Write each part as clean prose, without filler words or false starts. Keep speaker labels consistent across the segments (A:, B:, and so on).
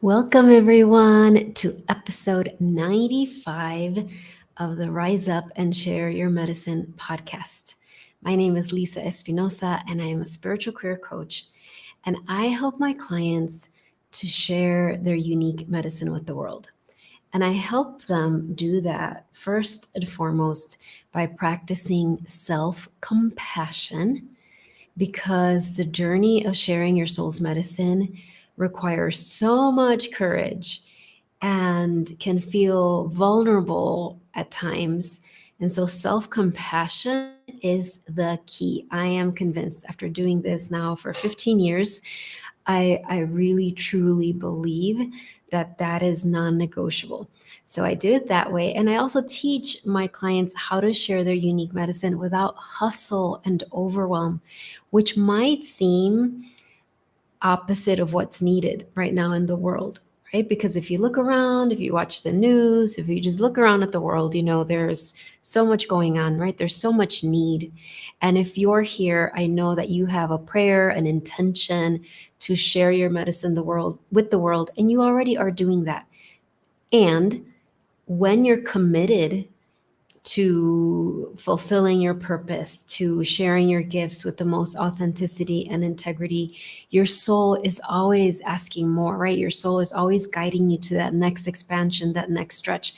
A: Welcome, everyone, to episode 95 of the Rise Up and Share Your Medicine podcast. My name is Lisa Espinosa, and I am a spiritual career coach. And I help my clients to share their unique medicine with the world. And I help them do that first and foremost by practicing self compassion because the journey of sharing your soul's medicine requires so much courage and can feel vulnerable at times. And so self compassion is the key. I am convinced after doing this now for 15 years, I really truly believe that that is non-negotiable. So I do it that way. And I also teach my clients how to share their unique medicine without hustle and overwhelm, which might seem opposite of what's needed right now in the world, right? Because if you look around, if you watch the news, if you just look around at the world, there's so much going on, right? There's so much need. And if you're here, I know that you have a prayer, an intention to share your medicine with the world, and you already are doing that. And when you're committed to fulfilling your purpose, to sharing your gifts with the most authenticity and integrity, your soul is always asking more, right? Your soul is always guiding you to that next expansion, that next stretch.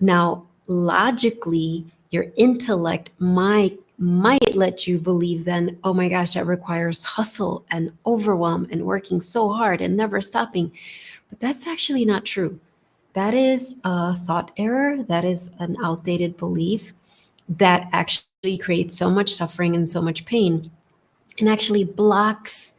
A: Now, logically, your intellect might let you believe then, oh my gosh, that requires hustle and overwhelm and working so hard and never stopping. But that's actually not true. That is a thought error. That is an outdated belief that actually creates so much suffering and so much pain and actually blocks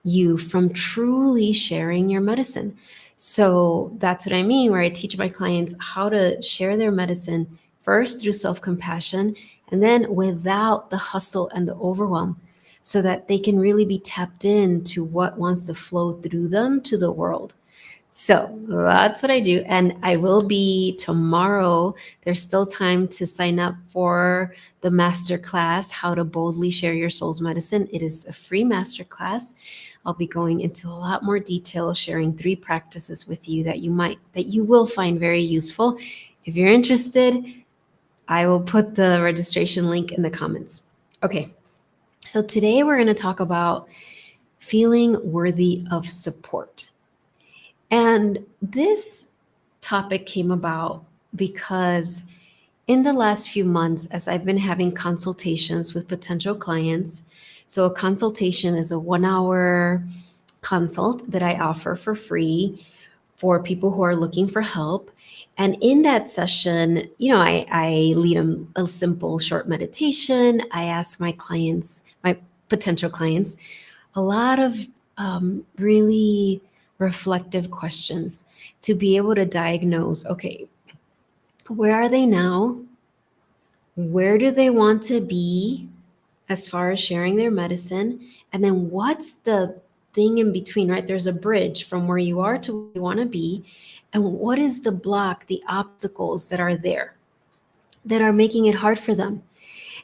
A: you from truly sharing your medicine. So that's what I mean, where I teach my clients how to share their medicine first through self compassion and then without the hustle and the overwhelm so that they can really be tapped into what wants to flow through them to the world. So that's what I do. And I will be tomorrow. There's still time to sign up for the masterclass, How to Boldly Share Your Soul's Medicine. It is a free masterclass. I'll be going into a lot more detail, sharing 3 practices with you that you will find very useful. If you're interested, I will put the registration link in the comments. Okay. So today we're going to talk about feeling worthy of support. And this topic came about because in the last few months, as I've been having consultations with potential clients, so a consultation is a 1-hour consult that I offer for free for people who are looking for help. And in that session, I lead them a simple short meditation. I ask my clients, my potential clients, a lot of really reflective questions to be able to diagnose, okay, where are they now? Where do they want to be as far as sharing their medicine? And then what's the thing in between, right? There's a bridge from where you are to where you want to be. And what is the block, the obstacles that are there that are making it hard for them?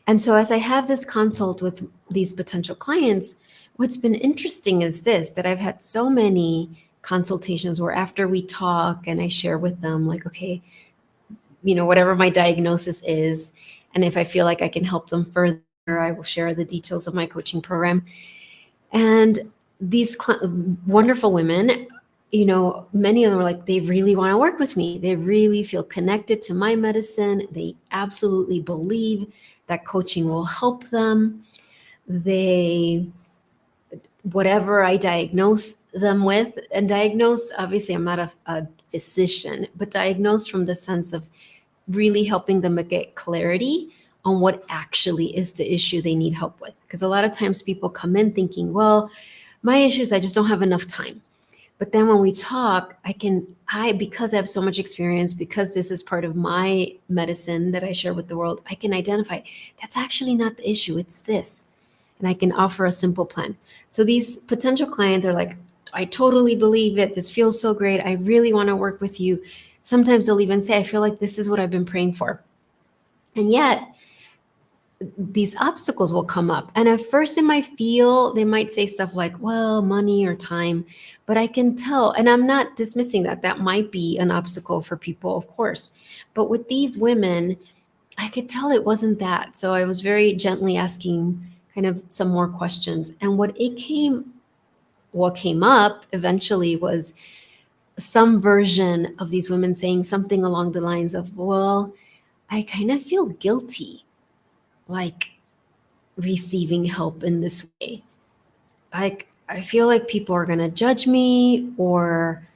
A: And so as I have this consult with these potential clients, what's been interesting is this, that I've had so many consultations where after we talk and I share with them like, okay, whatever my diagnosis is, and if I feel like I can help them further, I will share the details of my coaching program. And these wonderful women, many of them were like, they really want to work with me. They really feel connected to my medicine. They absolutely believe that coaching will help them. Whatever I diagnose them with, and diagnose, obviously I'm not a physician, but diagnose from the sense of really helping them get clarity on what actually is the issue they need help with. Because a lot of times people come in thinking, well, my issue is I just don't have enough time. But then when we talk, because I have so much experience, because this is part of my medicine that I share with the world, I can identify that's actually not the issue, it's this. And I can offer a simple plan. So these potential clients are like, I totally believe it. This feels so great. I really want to work with you. Sometimes they'll even say, I feel like this is what I've been praying for. And yet, these obstacles will come up. And at first it might feel, they might say stuff like, well, money or time, but I can tell, and I'm not dismissing that. That might be an obstacle for people, of course. But with these women, I could tell it wasn't that. So I was very gently asking kind of some more questions. And what came up eventually was some version of these women saying something along the lines of, well, I kind of feel guilty, like receiving help in this way. Like, I feel like people are going to judge me, or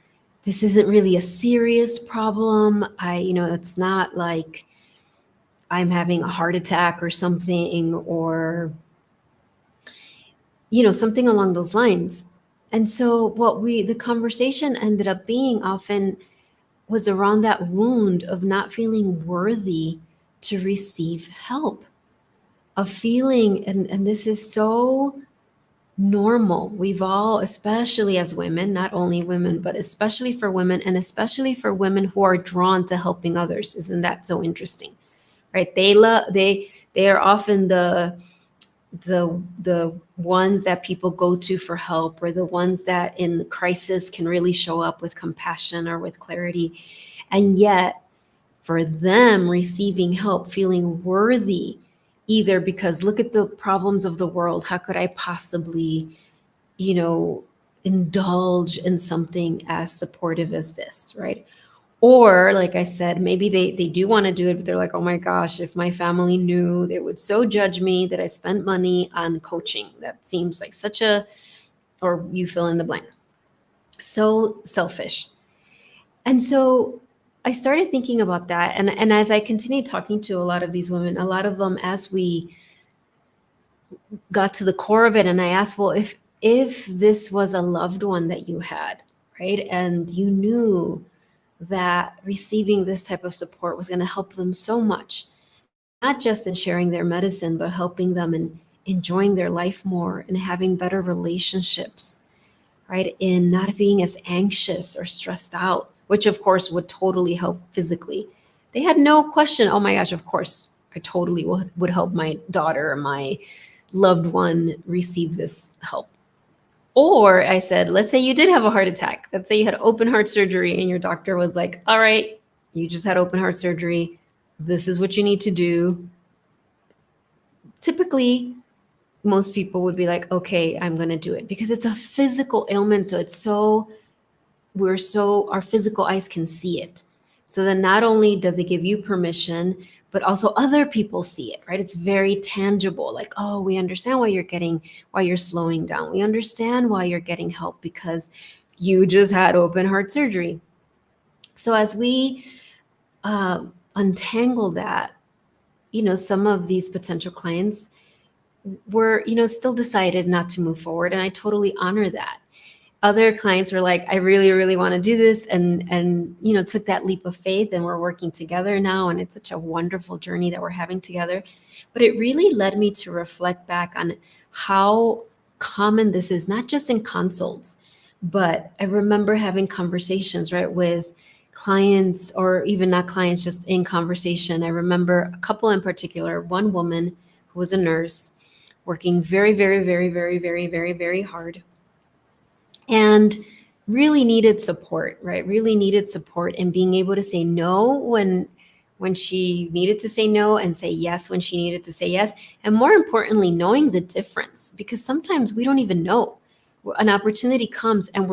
A: this isn't really a serious problem. It's not like I'm having a heart attack or something, or, something along those lines. And so the conversation ended up being often was around that wound of not feeling worthy to receive help, of feeling, and this is so normal. We've all, especially as women, not only women, but especially for women, and especially for women who are drawn to helping others. Isn't that so interesting? Right? They are often the ones that people go to for help, or the ones that in the crisis can really show up with compassion or with clarity. And yet for them, receiving help, feeling worthy, either because look at the problems of the world, how could I possibly, you know indulge in something as supportive as this, right? Or like I said, maybe they do want to do it, but they're like, oh my gosh, if my family knew, they would so judge me that I spent money on coaching. That seems like such a, or you fill in the blank, so selfish. And so I started thinking about that. And as I continued talking to a lot of these women, a lot of them, as we got to the core of it, and I asked, well, if this was a loved one that you had, right? And you knew that receiving this type of support was going to help them so much, not just in sharing their medicine, but helping them in enjoying their life more and having better relationships, right? In not being as anxious or stressed out, which of course would totally help physically. They had no question, oh my gosh, of course, I totally would help my daughter or my loved one receive this help. Or I said, let's say you did have a heart attack. Let's say you had open heart surgery and your doctor was like, all right, you just had open heart surgery. This is what you need to do. Typically, most people would be like, okay, I'm going to do it, because it's a physical ailment. So our physical eyes can see it. So then not only does it give you permission, but also other people see it, right? It's very tangible. Like, oh, we understand why you're slowing down. We understand why you're getting help, because you just had open heart surgery. So as we untangle that, some of these potential clients were, still decided not to move forward. And I totally honor that. Other clients were like, I really, really want to do this, and took that leap of faith, and we're working together now, and it's such a wonderful journey that we're having together. But it really led me to reflect back on how common this is, not just in consults, but I remember having conversations, right, with clients, or even not clients, just in conversation. I remember a couple in particular, one woman who was a nurse working very, very, very, very, very, very, very hard, and really needed support, right? Really needed support in being able to say no when she needed to say no, and say yes when she needed to say yes. And more importantly, knowing the difference, because sometimes we don't even know. An opportunity comes and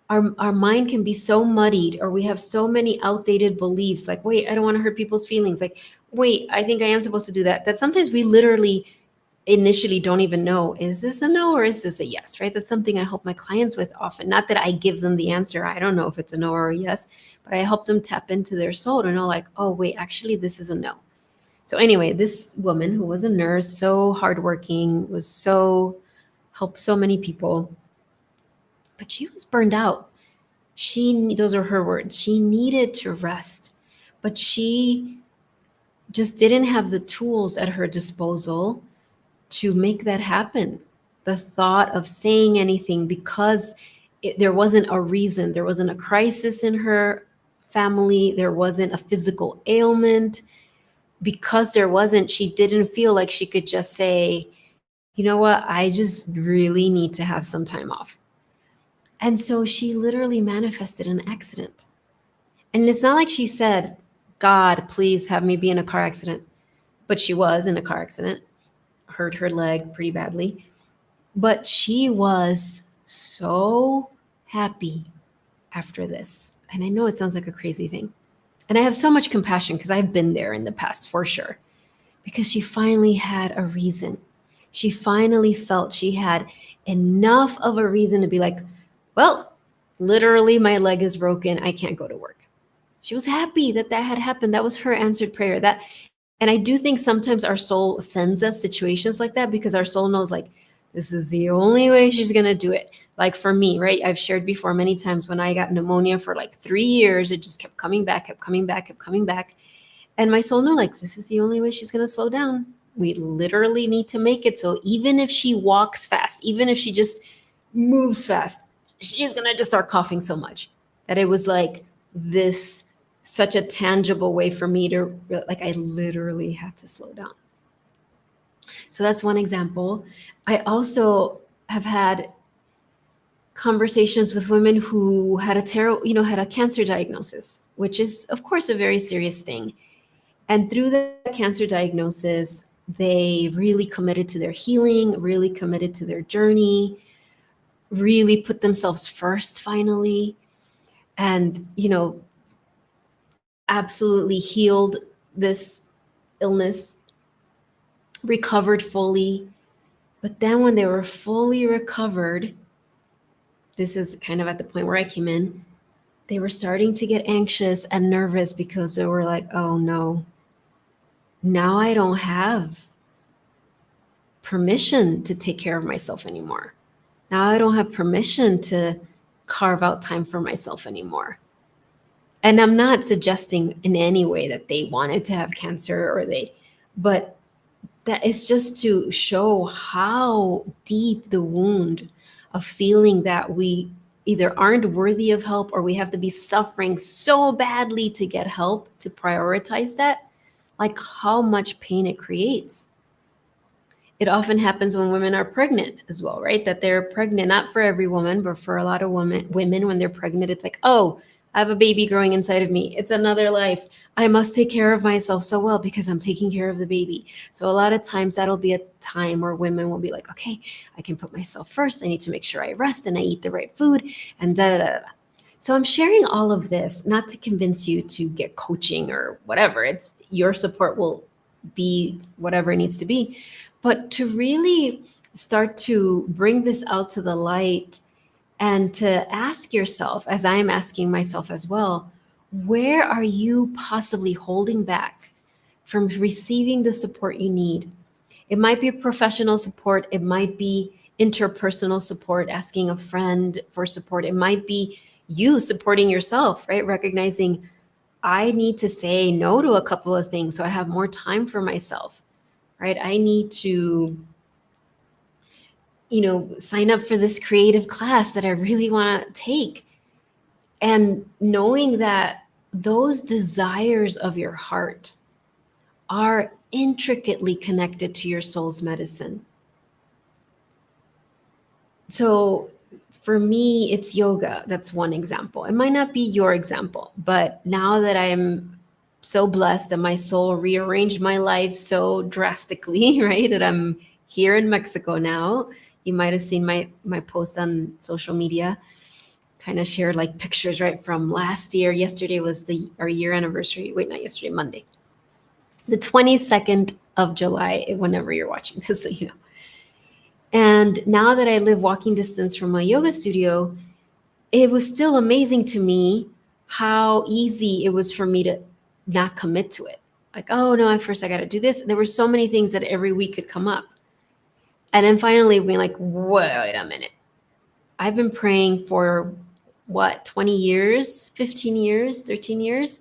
A: our mind can be so muddied, or we have so many outdated beliefs, like, wait, I don't want to hurt people's feelings. Like, wait, I think I am supposed to do that. That sometimes we literally initially don't even know, is this a no or is this a yes, right? That's something I help my clients with often. Not that I give them the answer. I don't know if it's a no or a yes, but I help them tap into their soul to know, like, oh, wait, actually, this is a no. So anyway, this woman who was a nurse, so hardworking, helped so many people, but she was burned out. Those are her words. She needed to rest, but she just didn't have the tools at her disposal to make that happen. The thought of saying anything, because there wasn't a reason, there wasn't a crisis in her family, there wasn't a physical ailment, because there wasn't, she didn't feel like she could just say, you know what, I just really need to have some time off. And so she literally manifested an accident. And it's not like she said, God, please have me be in a car accident. But she was in a car accident, hurt her leg pretty badly. But she was so happy after this. And I know it sounds like a crazy thing. And I have so much compassion because I've been there in the past for sure. Because she finally had a reason. She finally felt she had enough of a reason to be like, well, literally my leg is broken. I can't go to work. She was happy that that had happened. That was her answered prayer. And I do think sometimes our soul sends us situations like that because our soul knows, like, this is the only way she's going to do it. Like for me, right? I've shared before many times when I got pneumonia for like 3 years, it just kept coming back, kept coming back, kept coming back. And my soul knew, like, this is the only way she's going to slow down. We literally need to make it so even if she walks fast, even if she just moves fast, she's going to just start coughing so much that it was like this, such a tangible way for me to, like, I literally had to slow down. So that's one example. I also have had conversations with women who had had a cancer diagnosis, which is of course a very serious thing. And through the cancer diagnosis, they really committed to their healing, really committed to their journey, really put themselves first finally, and, absolutely healed this illness, recovered fully. But then when they were fully recovered, this is kind of at the point where I came in, they were starting to get anxious and nervous because they were like, oh no, now I don't have permission to take care of myself anymore. Now I don't have permission to carve out time for myself anymore. And I'm not suggesting in any way that they wanted to have cancer but that is just to show how deep the wound of feeling that we either aren't worthy of help or we have to be suffering so badly to get help, to prioritize that, like how much pain it creates. It often happens when women are pregnant as well, right? That they're pregnant, not for every woman, but for a lot of women when they're pregnant, it's like, oh, I have a baby growing inside of me. It's another life. I must take care of myself so well because I'm taking care of the baby. So a lot of times that'll be a time where women will be like, okay, I can put myself first. I need to make sure I rest and I eat the right food and da da da da. So I'm sharing all of this not to convince you to get coaching or whatever. It's your support will be whatever it needs to be, but to really start to bring this out to the light and to ask yourself, as I'm asking myself as well, where are you possibly holding back from receiving the support you need? It might be professional support. It might be interpersonal support, asking a friend for support. It might be you supporting yourself, right? Recognizing I need to say no to a couple of things so I have more time for myself, right? I need to sign up for this creative class that I really want to take. And knowing that those desires of your heart are intricately connected to your soul's medicine. So for me, it's yoga. That's one example. It might not be your example, but now that I'm so blessed and my soul rearranged my life so drastically, right? That I'm here in Mexico now. You might have seen my post on social media, kind of shared like pictures right from last year. Yesterday was our year anniversary. Wait, not yesterday, Monday. The 22nd of July, whenever you're watching this, so you know. And now that I live walking distance from my yoga studio, it was still amazing to me how easy it was for me to not commit to it. Like, oh no, at first I got to do this. There were so many things that every week could come up. And then finally being like, wait a minute. I've been praying for 20 years, 15 years, 13 years,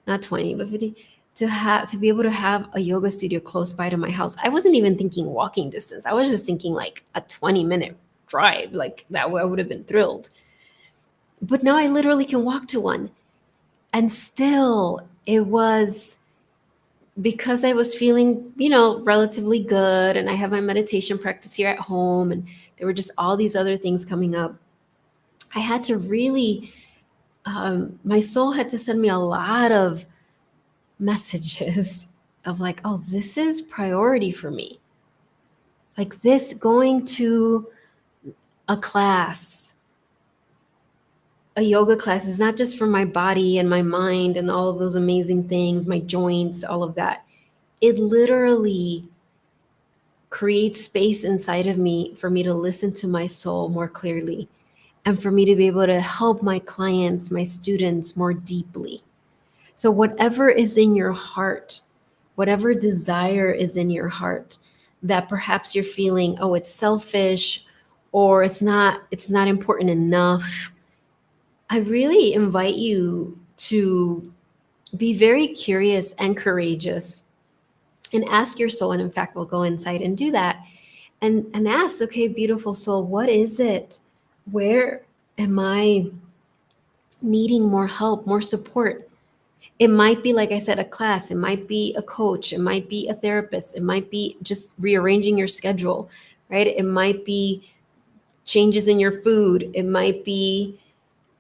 A: not 20, but 15, to be able to have a yoga studio close by to my house. I wasn't even thinking walking distance. I was just thinking like a 20-minute drive, like that I would have been thrilled. But now I literally can walk to one. And still it was because I was feeling, relatively good, and I have my meditation practice here at home, and there were just all these other things coming up, I had to really, my soul had to send me a lot of messages of like, oh, this is priority for me. Like this going to a class, a yoga class is not just for my body and my mind and all of those amazing things, my joints, all of that. It literally creates space inside of me for me to listen to my soul more clearly and for me to be able to help my clients, my students more deeply. So, whatever is in your heart, whatever desire is in your heart that perhaps you're feeling, oh, it's selfish or it's not important enough, I really invite you to be very curious and courageous and ask your soul. And in fact, we'll go inside and do that and ask, okay, beautiful soul, what is it? Where am I needing more help, more support? It might be, like I said, a class, it might be a coach, it might be a therapist, it might be just rearranging your schedule, right? It might be changes in your food, it might be,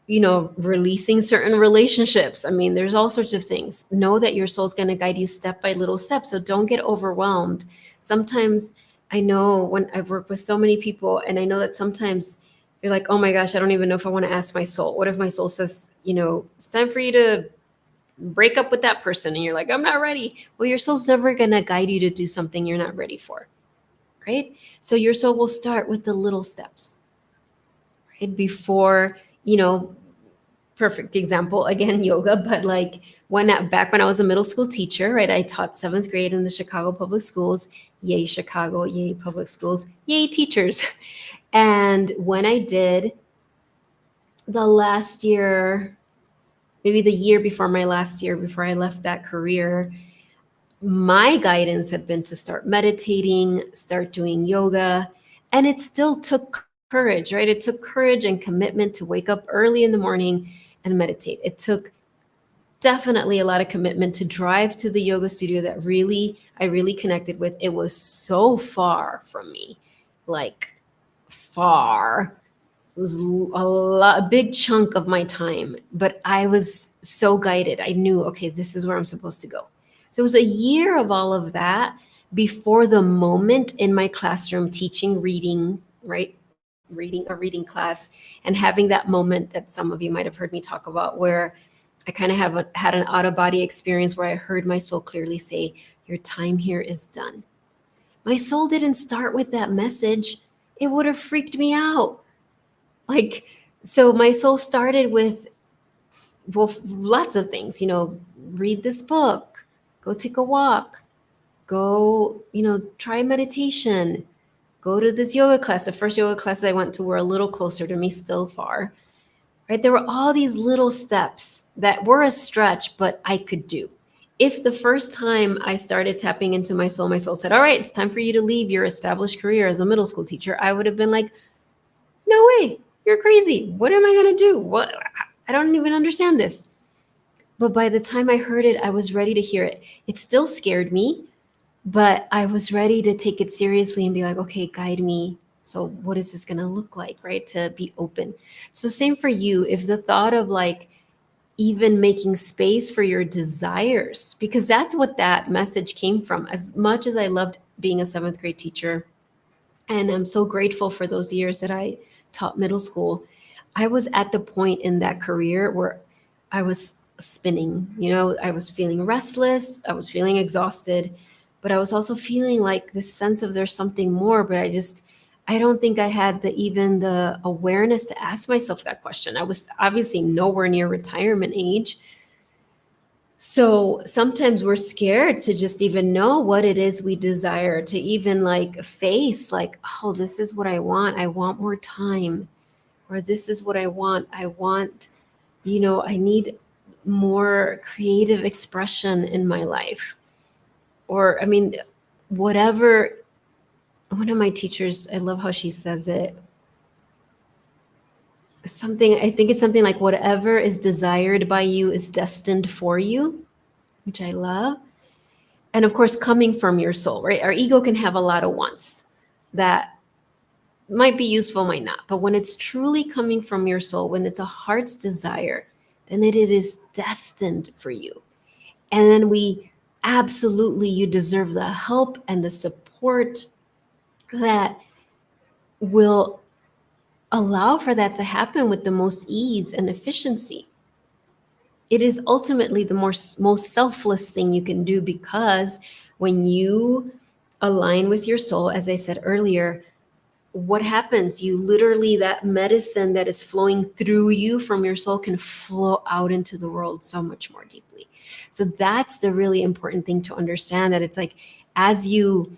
A: releasing certain relationships. I mean, there's all sorts of things. Know that your soul's going to guide you step by little steps. So don't get overwhelmed. Sometimes I know when I've worked with so many people, and I know that sometimes you're like, oh my gosh, I don't even know if I want to ask my soul. What if my soul says, it's time for you to break up with that person? And you're like, I'm not ready. Well, your soul's never going to guide you to do something you're not ready for. Right. So your soul will start with the little steps, right? Before, perfect example again, yoga, but like back when I was a middle school teacher, right? I taught 7th grade in the Chicago public schools. Yay Chicago, yay public schools, yay teachers. And when I did the last year, maybe the year before my last year, before I left that career, my guidance had been to start meditating, start doing yoga, and it still took courage, right? It took courage and commitment to wake up early in the morning and meditate. It took definitely a lot of commitment to drive to the yoga studio that I really connected with. It was so far from me, like far. It was a big chunk of my time, but I was so guided. I knew, okay, this is where I'm supposed to go. So it was a year of all of that before the moment in my classroom teaching reading, right? Reading a reading class and having that moment that some of you might have heard me talk about, where I kind of had an out of body experience where I heard my soul clearly say, your time here is done. My soul didn't start with that message. It would have freaked me out. Like, so my soul started with, well, lots of things, read this book, go take a walk, go, try meditation, go to this yoga class. The first yoga classes I went to were a little closer to me, still far, right? There were all these little steps that were a stretch, but I could do. If the first time I started tapping into my soul said, all right, it's time for you to leave your established career as a middle school teacher, I would have been like, no way, you're crazy. What am I going to do? What? I don't even understand this. But by the time I heard it, I was ready to hear it. It still scared me, but I was ready to take it seriously and be like, okay, guide me. So what is this going to look like, right? To be open. So same for you. If the thought of like even making space for your desires, because that's what that message came from. As much as I loved being a 7th grade teacher, and I'm so grateful for those years that I taught middle school, I was at the point in that career where I was spinning. I was feeling restless, I was feeling exhausted, but I was also feeling like this sense of there's something more, but I don't think I had even the awareness to ask myself that question. I was obviously nowhere near retirement age. So sometimes we're scared to just even know what it is we desire, to even like face like, oh, this is what I want. I want more time. Or this is what I want. I want, I need more creative expression in my life. Or, I mean, whatever. One of my teachers, I love how she says it. I think it's something like, whatever is desired by you is destined for you, which I love. And of course, coming from your soul, right? Our ego can have a lot of wants that might be useful, might not. But when it's truly coming from your soul, when it's a heart's desire, then it is destined for you. And then you deserve the help and the support that will allow for that to happen with the most ease and efficiency. It is ultimately the most selfless thing you can do, because when you align with your soul, as I said earlier, what happens? You literally, that medicine that is flowing through you from your soul can flow out into the world so much more deeply. So that's the really important thing to understand, that it's like, as you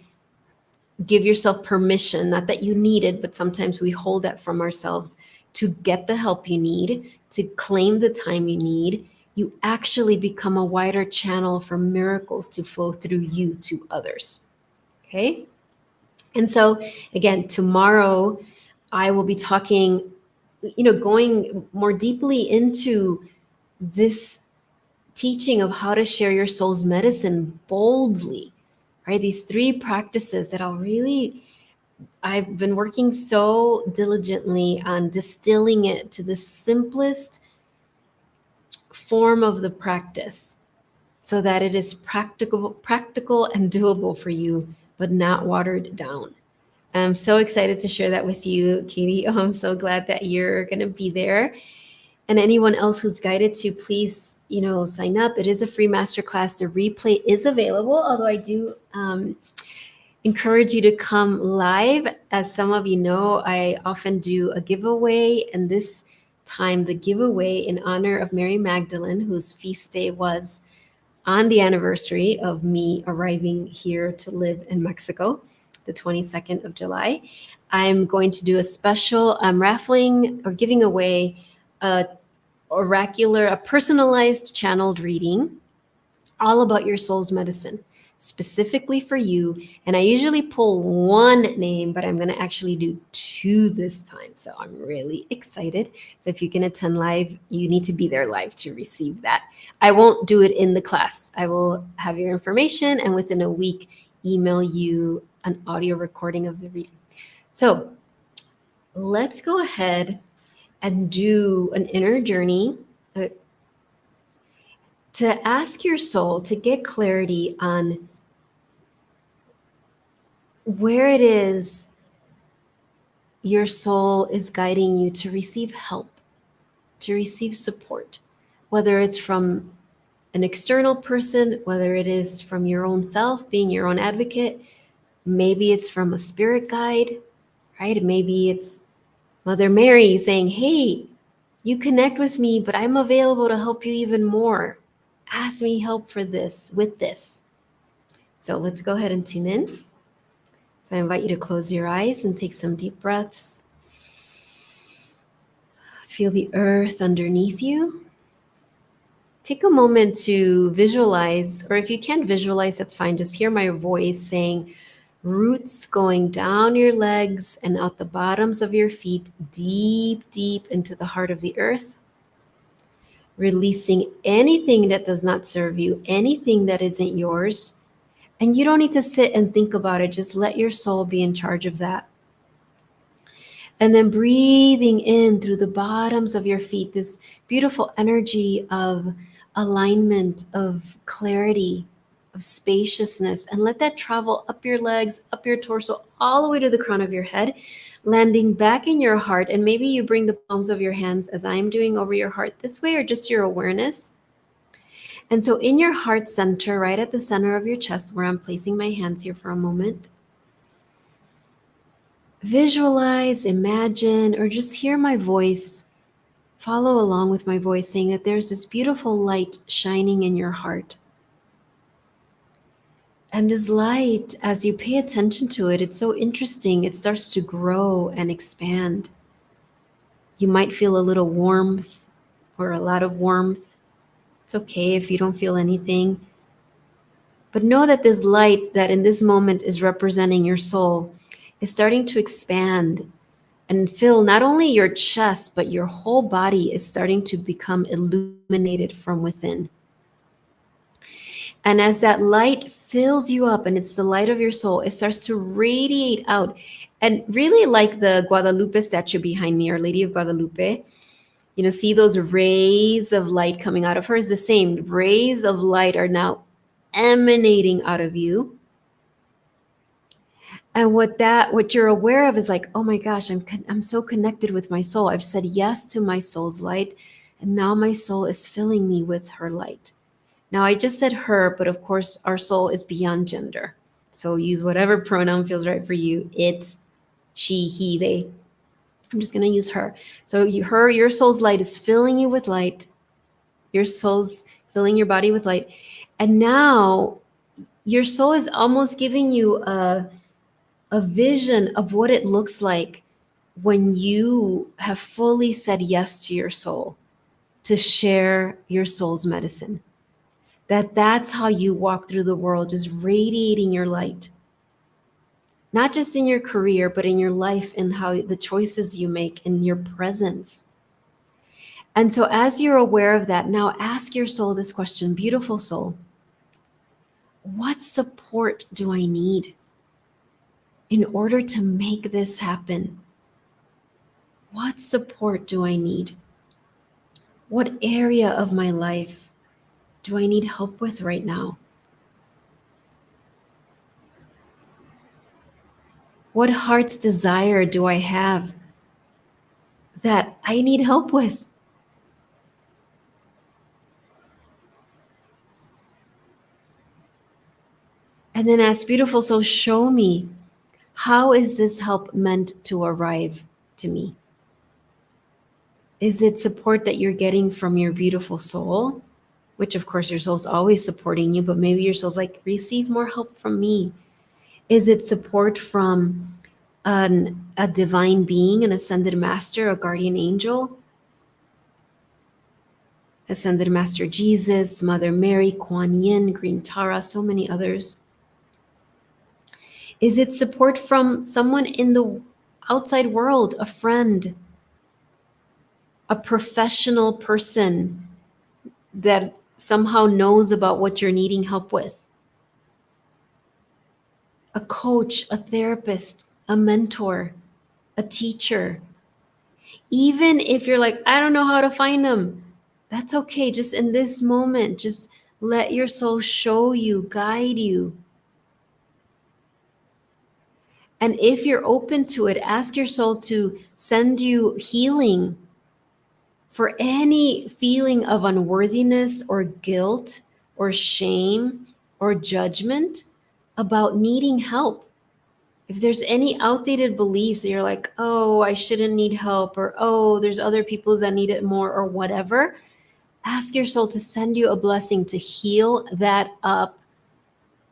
A: give yourself permission, not that you need it, but sometimes we hold that from ourselves, to get the help you need, to claim the time you need, you actually become a wider channel for miracles to flow through you to others. Okay? And so, again, tomorrow I will be talking, going more deeply into this teaching of how to share your soul's medicine boldly, right? These 3 practices that I've been working so diligently on distilling it to the simplest form of the practice, so that it is practical and doable for you, but not watered down. I'm so excited to share that with you, Katie. Oh, I'm so glad that you're going to be there. And anyone else who's guided to, please, sign up. It is a free masterclass. The replay is available, although I do encourage you to come live. As some of you know, I often do a giveaway, and this time the giveaway in honor of Mary Magdalene, whose feast day was on the anniversary of me arriving here to live in Mexico, the 22nd of July. I'm going to do a special raffling or giving away a personalized channeled reading all about your soul's medicine, specifically for you. And I usually pull 1 name, but I'm going to actually do 2 this time. So I'm really excited. So if you can attend live, you need to be there live to receive that. I won't do it in the class. I will have your information, and within a week, email you an audio recording of the reading. So let's go ahead and do an inner journey to ask your soul to get clarity on where it is your soul is guiding you to receive help, to receive support, whether it's from an external person, whether it is from your own self, being your own advocate. Maybe it's from a spirit guide, right? Maybe it's Mother Mary saying, hey, you connect with me, but I'm available to help you even more. Ask me help for this, with this. So let's go ahead and tune in. So I invite you to close your eyes and take some deep breaths. Feel the earth underneath you. Take a moment to visualize, or if you can't visualize, that's fine. Just hear my voice saying, roots going down your legs and out the bottoms of your feet, deep, deep into the heart of the earth. Releasing anything that does not serve you, anything that isn't yours. And you don't need to sit and think about it. Just let your soul be in charge of that. And then breathing in through the bottoms of your feet, this beautiful energy of alignment, of clarity, of spaciousness, and let that travel up your legs, up your torso, all the way to the crown of your head, landing back in your heart. And maybe you bring the palms of your hands, as I'm doing, over your heart this way, or just your awareness. And so in your heart center, right at the center of your chest, where I'm placing my hands here for a moment, visualize, imagine, or just hear my voice, follow along with my voice, saying that there's this beautiful light shining in your heart. And this light, as you pay attention to it, it's so interesting. It starts to grow and expand. You might feel a little warmth or a lot of warmth. It's okay if you don't feel anything. But know that this light that in this moment is representing your soul is starting to expand and fill not only your chest, but your whole body is starting to become illuminated from within. And as that light fills you up, and it's the light of your soul, it starts to radiate out. And really, like the Guadalupe statue behind me, Our Lady of Guadalupe, see those rays of light coming out of her, is the same. Rays of light are now emanating out of you. And what you're aware of is like, oh my gosh, I'm so connected with my soul. I've said yes to my soul's light, and now my soul is filling me with her light. Now, I just said her, but of course, our soul is beyond gender. So use whatever pronoun feels right for you. It, she, he, they. I'm just going to use her. So your soul's light is filling you with light. Your soul's filling your body with light. And now your soul is almost giving you a vision of what it looks like when you have fully said yes to your soul, to share your soul's medicine. That's how you walk through the world, just radiating your light. Not just in your career, but in your life and how the choices you make in your presence. And so as you're aware of that, now ask your soul this question, beautiful soul, what support do I need in order to make this happen? What support do I need? What area of my life do I need help with right now? What heart's desire do I have that I need help with? And then ask, beautiful soul, show me, how is this help meant to arrive to me? Is it support that you're getting from your beautiful soul? Which of course your soul's always supporting you, but maybe your soul's like, receive more help from me. Is it support from a divine being, an ascended master, a guardian angel? Ascended Master Jesus, Mother Mary, Kuan Yin, Green Tara, so many others. Is it support from someone in the outside world, a friend, a professional person that somehow knows about what you're needing help with? A coach, a therapist, a mentor, a teacher. Even if you're like, I don't know how to find them, that's okay. Just in this moment, just let your soul show you, guide you. And if you're open to it, ask your soul to send you healing for any feeling of unworthiness or guilt or shame or judgment about needing help. If there's any outdated beliefs that you're like, oh, I shouldn't need help, or oh, there's other people that need it more, or whatever, ask your soul to send you a blessing to heal that up,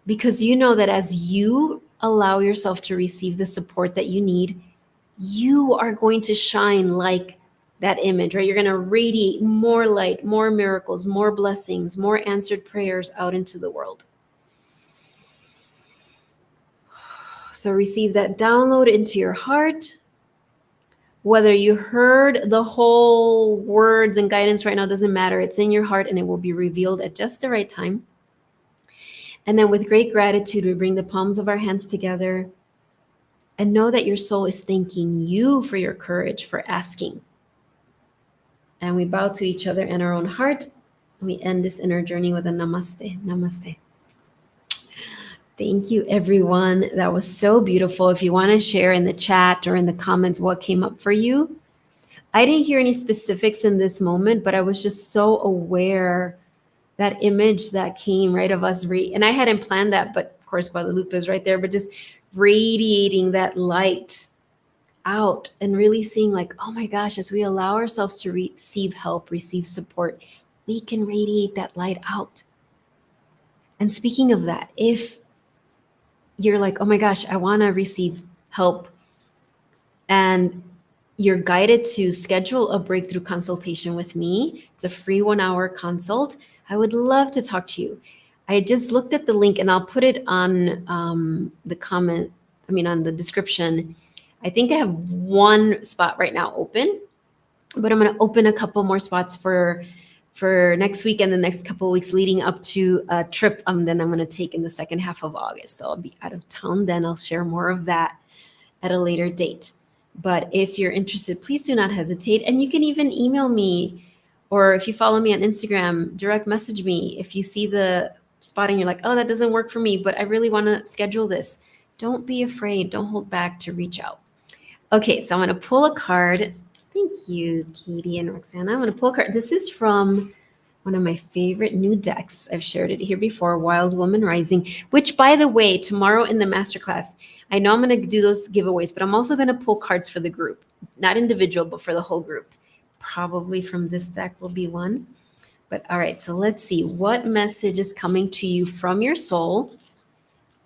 A: because you know that as you allow yourself to receive the support that you need, you are going to shine like that image, right? You're going to radiate more light, more miracles, more blessings, more answered prayers out into the world. So receive that download into your heart. Whether you heard the whole words and guidance right now doesn't matter. It's in your heart and it will be revealed at just the right time. And then with great gratitude, we bring the palms of our hands together and know that your soul is thanking you for your courage, for asking. And we bow to each other in our own heart. We end this inner journey with a namaste. Namaste. Thank you, everyone. That was so beautiful. If you want to share in the chat or in the comments what came up for you. I didn't hear any specifics in this moment, but I was just so aware that image that came right of us. And I hadn't planned that, but of course, Guadalupe is right there, but just radiating that light out and really seeing like, oh my gosh, as we allow ourselves to receive help, receive support, we can radiate that light out. And speaking of that, if you're like, oh my gosh, I want to receive help, and you're guided to schedule a breakthrough consultation with me, it's a free 1-hour consult. I would love to talk to you. I just looked at the link and I'll put it on on the description. I think I have one spot right now open, but I'm going to open a couple more spots for for next week and the next couple of weeks leading up to a trip then I'm going to take in the second half of August. So I'll be out of town then. I'll share more of that at a later date. But if you're interested, please do not hesitate. And you can even email me, or if you follow me on Instagram, direct message me. If you see the spot and you're like, oh, that doesn't work for me, but I really want to schedule this, don't be afraid. Don't hold back to reach out. Okay, so I'm going to pull a card. Thank you, Katie and Roxana. I'm going to pull a card. This is from one of my favorite new decks. I've shared it here before, Wild Woman Rising, which, by the way, tomorrow in the masterclass, I know I'm going to do those giveaways, but I'm also going to pull cards for the group, not individual, but for the whole group. Probably from this deck will be one. But all right, so let's see what message is coming to you from your soul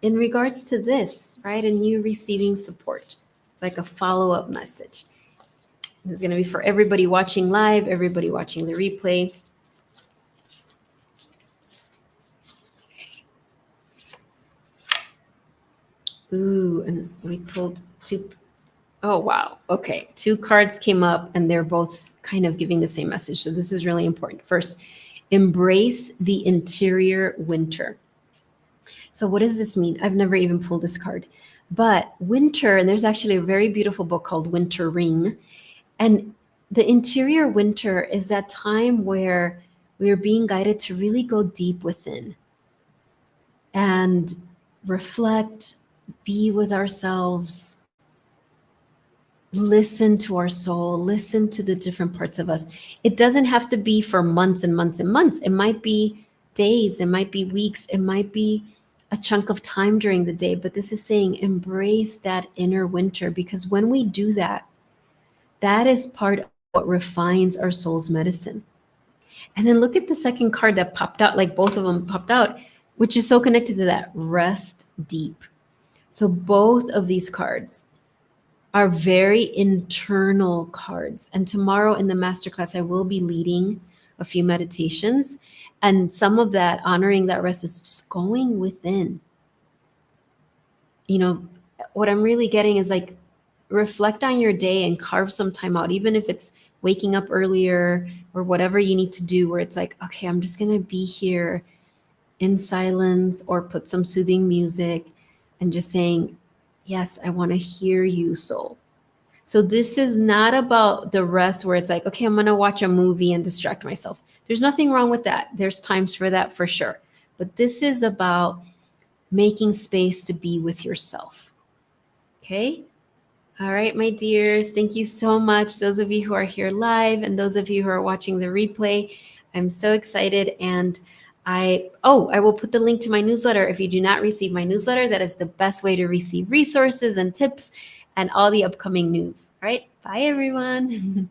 A: in regards to this, right? And you receiving support. It's like a follow-up message. This is going to be for everybody watching live, everybody watching the replay. Ooh, and we pulled two. Oh, wow. Okay. Two cards came up and they're both kind of giving the same message. So this is really important. First, embrace the interior winter. So what does this mean? I've never even pulled this card. But winter, and there's actually a very beautiful book called Winter Ring. And the interior winter is that time where we are being guided to really go deep within and reflect, be with ourselves, listen to our soul, listen to the different parts of us. It doesn't have to be for months and months and months. It might be days, it might be weeks, it might be a chunk of time during the day. But this is saying embrace that inner winter, because when we do that, that is part of what refines our soul's medicine. And then look at the second card that popped out, like both of them popped out, which is so connected to that, rest deep. So both of these cards are very internal cards. And tomorrow in the masterclass, I will be leading a few meditations. And some of that, honoring that rest, is just going within. You know, what I'm really getting is like, reflect on your day and carve some time out, even if it's waking up earlier or whatever you need to do, where it's like, okay, I'm just going to be here in silence, or put some soothing music and just saying, yes, I want to hear you, soul. So this is not about the rest where it's like, okay, I'm going to watch a movie and distract myself. There's nothing wrong with that. There's times for that for sure. But this is about making space to be with yourself. Okay? All right, my dears, thank you so much. Those of you who are here live and those of you who are watching the replay, I'm so excited. And I will put the link to my newsletter. If you do not receive my newsletter, that is the best way to receive resources and tips and all the upcoming news. All right, bye everyone.